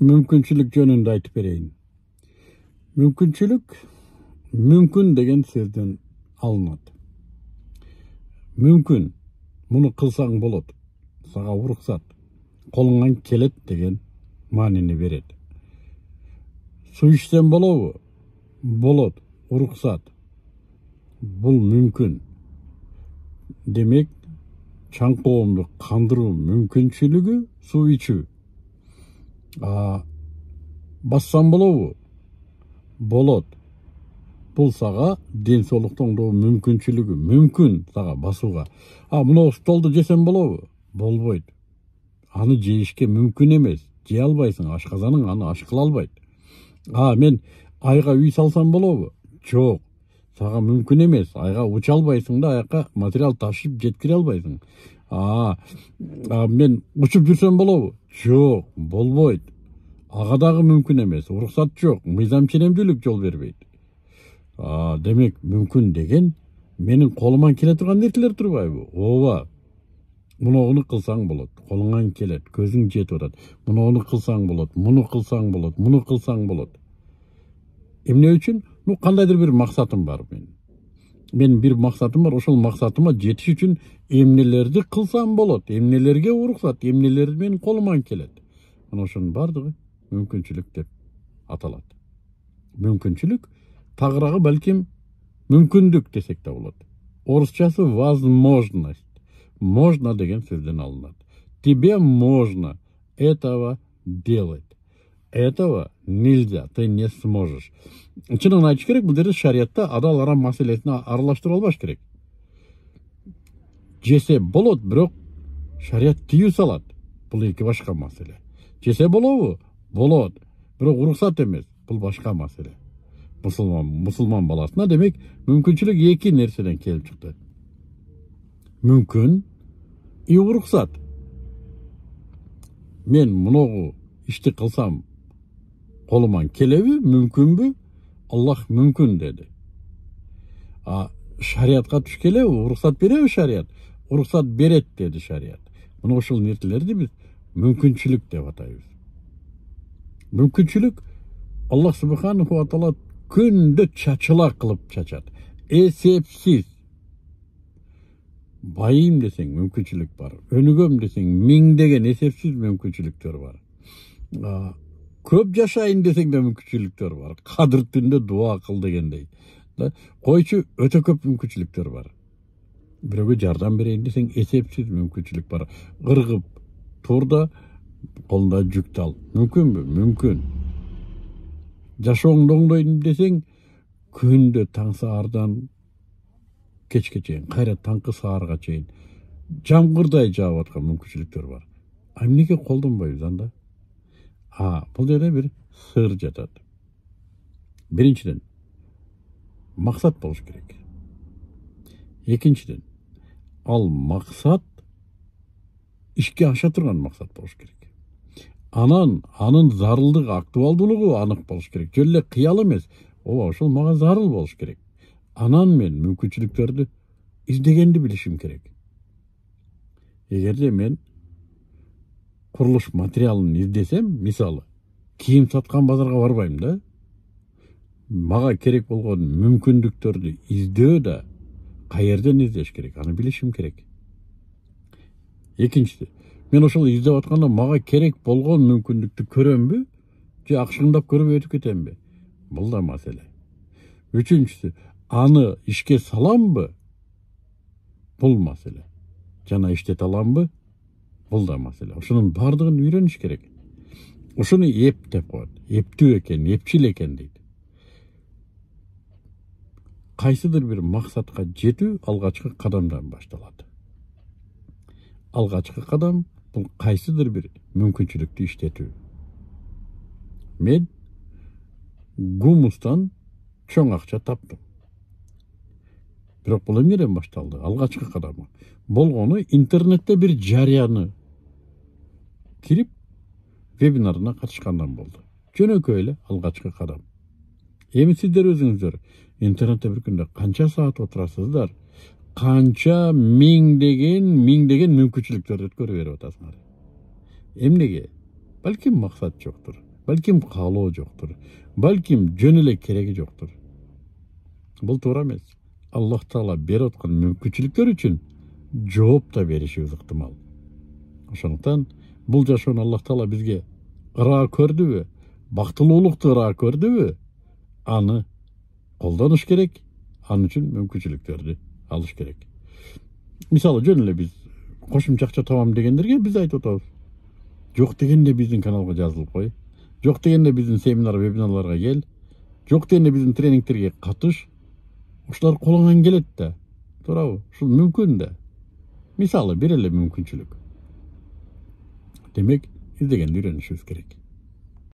мүмкүнчүлүк жөнүндө айтып берейин. Мүмкүнчүлүк мүмкүн деген сөздөн алынат. Мүмкүн, муну кылсаң болот, сага уруксат, колуңан келет деген маанини берет. Суу ичсең болобу? Болот, уруксат. Бул мүмкүн. Демек, чаң коомду кандыруу мүмкүнчүлүгү суу ичүү. Бассаң болобу? Болот. Бул сага ден соолуктоңдоо мүмкүнчүлүгү. Мүмкүн сага басууга. Мына столду жесем болобу? Болбойт. Аны жейишке мүмкүн эмес. Жей албайсың, ашказаның аны аш кыла албайт. Мен айга үй салсам болобу? Жок. Сага мүмкүн эмес. Айга уча албайсың да, аяка материал ташып жеткире албайсың. Мен учуп жүрсөм болобу? Жок, болбойт. Ага дагы мүмкүн эмес. Уруксат жок. Мыйзам ченемдүүлүк жол бербейт. Демек, мүмкүн деген менин колуман келе турган нерселер турбайбы? Ооба. Муну кылсаң болот, колуңан келет, көзүң жетип атат. Муну кылсаң болот, муну кылсаң болот, муну кылсаң болот. Эмне үчүн? Кандайдыр бир максатым бар менин. Менин бир максатым бар, ошол максатыма жетиш үчүн эмнелерди кылсам болот, эмнелерге уруксат, эмнелер менин колуман келет. Мына ошонун бардыгы мүмкүнчүлүк деп аталат. Мүмкүнчүлүк тагыраагы балким мүмкүндүк десек да болот. Орусчасы возможность. Можно деген сөздөн алынат. Тебе можно этого делать. Этого нельзя, ты не сможешь. Чынын айтыш керек, бул жерде шариятта адал арам маселесине аралаштырып албаш керек. Жесе болот, бирок шарият тыюу салат. Бул эки башка маселе. Жесе болобу? Болот, бирок уруксат эмес. Бул башка маселе. Мусулман баласына демек мүмкүнчүлүк эки нерседен келип чыкты. Мүмкүн и уруксат. Мен муногу ишти кылсам колуман келеби, мүмкүнбү? Аллах мүмкүн деди. Шариатка туш келеби, уруксат береби шарият? Уруксат берет деди шарият. Мына ошол нерселерди биз мүмкүнчүлүк деп атайбыз. Мүмкүнчүлүк Аллах субханаху ва таала күндө чачыла кылып чачат. Эсепсиз. Байым десең мүмкүнчүлүк бар. Өнүгөм десең миңдеген эсепсиз мүмкүнчүлүктөр бар. Көп жашайын десең да мүмкүнчүлүктөр бар. Кадыр түндө дуа кыл дегендей. Койчу өтө көп мүмкүнчүлүктөр бар. Бирөөгө жардам берейин десең эсепсиз мүмкүнчүлүк бар. Кыргып турда, колунда жүктү ал. Мүмкүнбү? Мүмкүн. Жашооңду оңдойм десең күндө таң саардан кечке чейин, кайра таңкы саарга чейин жамгырдай жаап аткан мүмкүнчүлүктөр бар. Эмнеге колдонбойбуз анда? Бул жерде бир сыр жатат. Биринчиден, максат болуш керек. Экинчиден, ал максат ишке аша турган максат болуш керек. Анын зарылдыгы, актуалдуулугу анык болуш керек. Жөн эле кыял эмес. Ошол мага зарыл болуш керек. Анан мен мүмкүнчүлүктөрдү издегенди билишим керек. Эгерде мен курулуш материалын издесем, мисалы, кийим саткан базарга барбайм да. Мага керек болгон мүмкүндүктөрдү издөө да каерден издеш керек, аны билишим керек. Экинчиси, мен ошол издеп атканда мага керек болгон мүмкүндүктү көрөмбү, же акшыңдап көрүп өтүп кетемби? Бул да маселе. Үчүнчүсү, аны ишке саламбы? Бул маселе. Жана иштете аламбы? Бул да маселе. Ошонун бардыгын үйрөнүш керек. Ушуну эп деп коет. Эптүү экен, эпчил экен дейт. Кайсыдыр бир максатка жетүү алгачкы кадамдан башталат. Алгачкы кадам бул кайсыдыр бир мүмкүнчүлүктү иштетүү. Мен гумустан чоң акча таптым. Бирок бул эмнеден башталды? Алгачкы кадамы. Болгону интернетте бир жарыяны кирип, вебинарына катышкандан болду. Жөнөкөй эле алгачкы кадам. Эми сиздер өзүңүздөр интернетте бир күндө канча саат отурасыздар? Канча миңдеген мүмкүнчүлүктөрдү көрүп берип атасыңар. Эмнеге? Балким максат жоктур. Balkim kaalоо жокtur. Balkim жөн эле кереги жокtur. Бул туура эмес. Аллах Таала берип аткан мүмкүнчүлүктөр үчүн жооп да беришибиз ыктымал. Ошондуктан бул жашоону Аллах Таала бизге ыраа көрдүбү, бактылуулукту ыраа көрдүбү, аны колдонуш керек, анын үчүн мүмкүнчүлүктөрдү алыш керек. Мисалы жөн эле биз кошумча акча табам дегендерге биз айтып атабыз. Жок дегенде биздин каналга жазылып кой. Жок дегенде биздин семинар, вебинарларга кел. Жок дегенде биздин тренингтерге катыш. Ушулар колуңан келет да. Туурабы? Ушул мүмкүн да. Мисалы бир эле мүмкүнчүлүк. Демек, издегенди үйрөнүшүбүз керек.